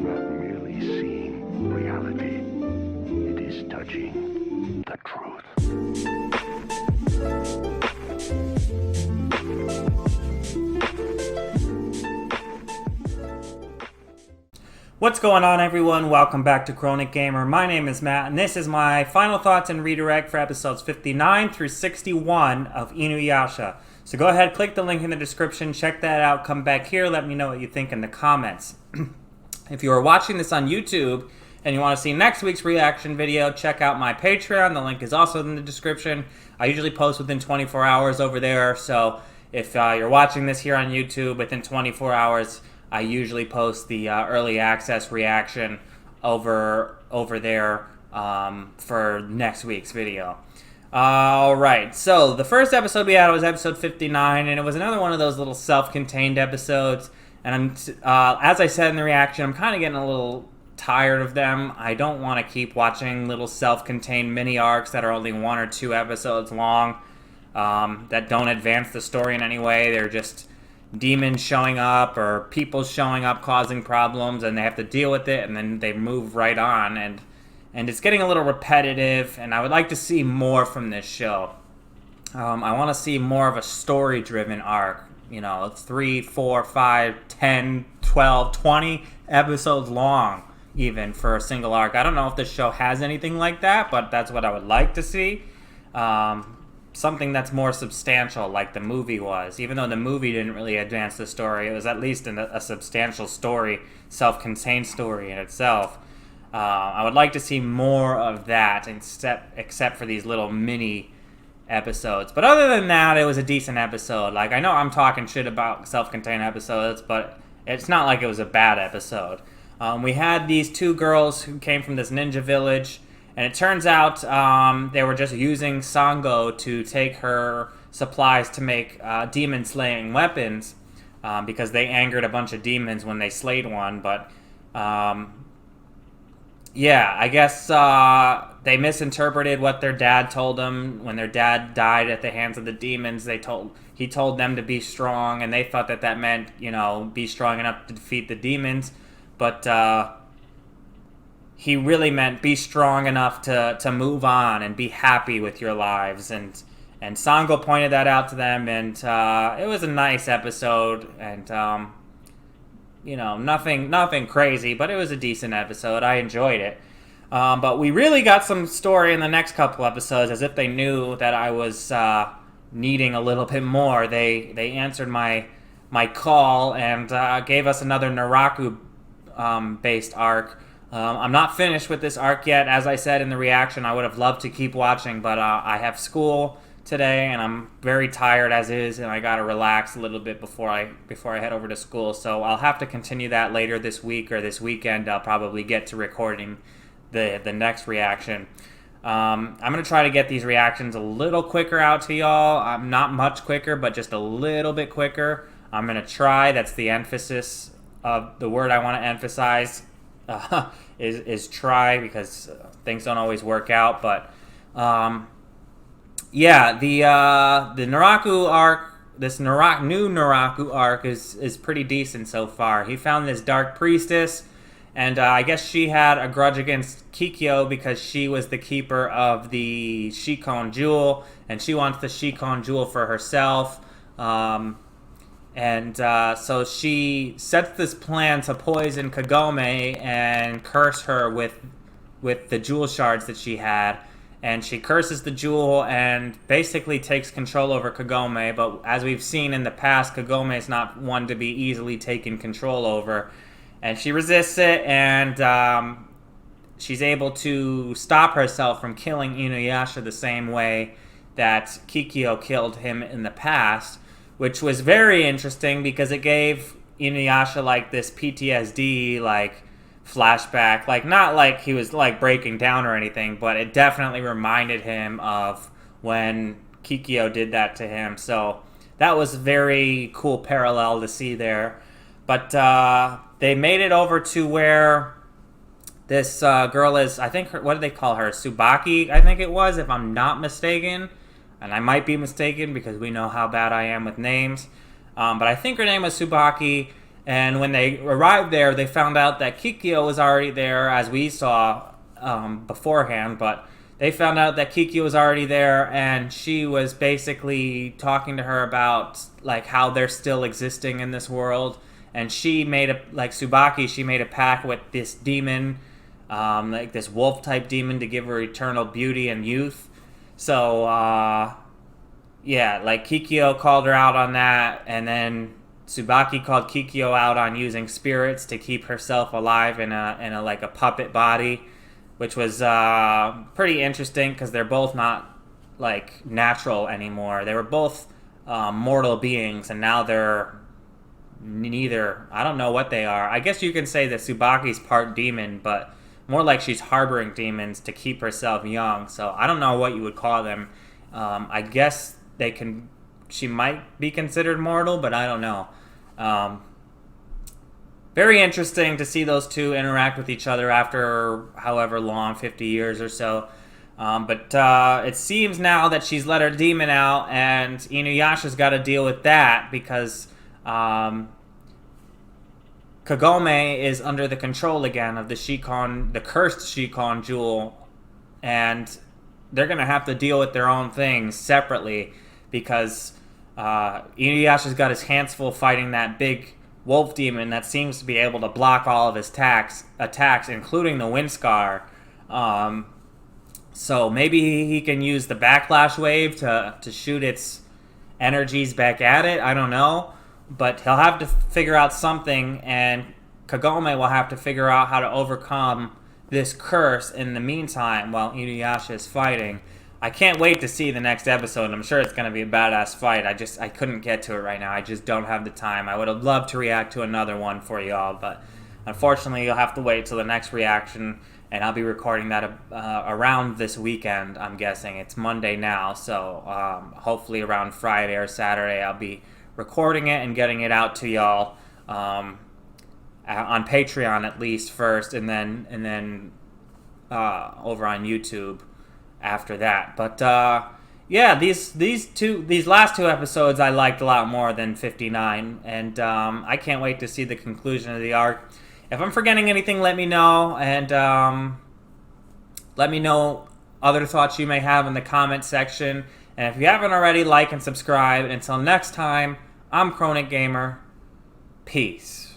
not merely seeing reality, it is touching the truth. What's going on, everyone? Welcome back to Chronic Gamer. My name is Matt, and this is my final thoughts and redirect for episodes 59 through 61 of InuYasha. So go ahead, click the link in the description, check that out, come back here, let me know what you think in the comments. If you are watching this on YouTube and you want to see next week's reaction video, check out my Patreon. The link is also in the description. I usually post within 24 hours over there, so if you're watching this here on YouTube within 24 hours, I usually post the early access reaction over there for next week's video. Alright, so the first episode we had was episode 59, and it was another one of those little self-contained episodes. And as I said in the reaction, I'm kind of getting a little tired of them. I don't want to keep watching little self-contained mini arcs that are only 1 or 2 episodes long, that don't advance the story in any way. They're just demons showing up or people showing up causing problems, and they have to deal with it, and then they move right on, and it's getting a little repetitive, and I would like to see more from this show. I want to see more of a story-driven arc, 3, 4, 5, 10, 12, 20 episodes long, even, for a single arc. I don't know if this show has anything like that, but that's what I would like to see. Something that's more substantial, like the movie was. Even though the movie didn't really advance the story, it was at least a substantial story, self-contained story in itself. I would like to see more of that, except for these little mini episodes. But other than that, it was a decent episode. Like, I know I'm talking shit about self-contained episodes, but it's not like it was a bad episode. We had these 2 girls who came from this ninja village, and it turns out they were just using Sango to take her supplies to make demon-slaying weapons, because they angered a bunch of demons when they slayed one. But yeah, I guess they misinterpreted what their dad told them. When their dad died at the hands of the demons, he told them to be strong, and they thought that meant, be strong enough to defeat the demons. But he really meant be strong enough to move on and be happy with your lives. And Sango pointed that out to them, and it was a nice episode, and nothing crazy, but it was a decent episode. I enjoyed it. But we really got some story in the next couple episodes, as if they knew that I was needing a little bit more. They answered my call and gave us another Naraku based arc. I'm not finished with this arc yet. As I said in the reaction, I would have loved to keep watching, but I have school today, and I'm very tired as is, and I gotta relax a little bit before I head over to school. So I'll have to continue that later this week or this weekend. I'll probably get to recording the next reaction. I'm gonna try to get these reactions a little quicker out to y'all. Not much quicker, but just a little bit quicker. I'm gonna try. That's the emphasis of the word I want to emphasize. Is try, because things don't always work out. But yeah, the Naraku arc, this new Naraku arc is pretty decent so far. He found this dark priestess, and I guess she had a grudge against Kikyo because she was the keeper of the Shikon jewel, and she wants the Shikon jewel for herself. So she sets this plan to poison Kagome and curse her with the jewel shards that she had. And she curses the jewel and basically takes control over Kagome. But as we've seen in the past, Kagome is not one to be easily taken control over. And she resists it, and she's able to stop herself from killing InuYasha the same way that Kikyo killed him in the past. Which was very interesting because it gave InuYasha like this PTSD like flashback, like not like he was like breaking down or anything, but it definitely reminded him of when Kikyo did that to him. So that was a very cool parallel to see there. But they made it over to where this girl is, I think, what did they call her? Tsubaki, I think it was, if I'm not mistaken. And I might be mistaken because we know how bad I am with names. But I think her name was Tsubaki. And when they arrived there, they found out that Kikyo was already there, as we saw beforehand. But they found out that Kikyo was already there, and she was basically talking to her about like how they're still existing in this world. And she made Tsubaki, she made a pact with this demon, like this wolf type demon, to give her eternal beauty and youth. So yeah, like Kikyo called her out on that, and then Tsubaki called Kikyo out on using spirits to keep herself alive in a like a puppet body, which was pretty interesting because they're both not like natural anymore. They were both mortal beings, and now they're neither. I don't know what they are. I guess you can say that Tsubaki's part demon, but more like she's harboring demons to keep herself young. So I don't know what you would call them. I guess they can. She might be considered mortal, but I don't know. Very interesting to see those two interact with each other after however long, 50 years or so. But it seems now that she's let her demon out, and InuYasha's got to deal with that because Kagome is under the control again of the Shikon, the cursed Shikon jewel, and they're going to have to deal with their own things separately because InuYasha's got his hands full fighting that big wolf demon that seems to be able to block all of his attacks, including the wind scar. So maybe he can use the backlash wave to shoot its energies back at it. I don't know. But he'll have to figure out something, and Kagome will have to figure out how to overcome this curse in the meantime while InuYasha is fighting. I can't wait to see the next episode. I'm sure it's going to be a badass fight. I couldn't get to it right now. I just don't have the time. I would have loved to react to another one for y'all, but unfortunately you'll have to wait till the next reaction, and I'll be recording that around this weekend, I'm guessing. It's Monday now, so hopefully around Friday or Saturday I'll be recording it and getting it out to y'all on Patreon at least first, and then over on YouTube after that. But yeah, these last two episodes I liked a lot more than 59, and I can't wait to see the conclusion of the arc. If I'm forgetting anything, let me know, and let me know other thoughts you may have in the comment section. And if you haven't already, like and subscribe. And until next time, I'm Chronic Gamer. Peace.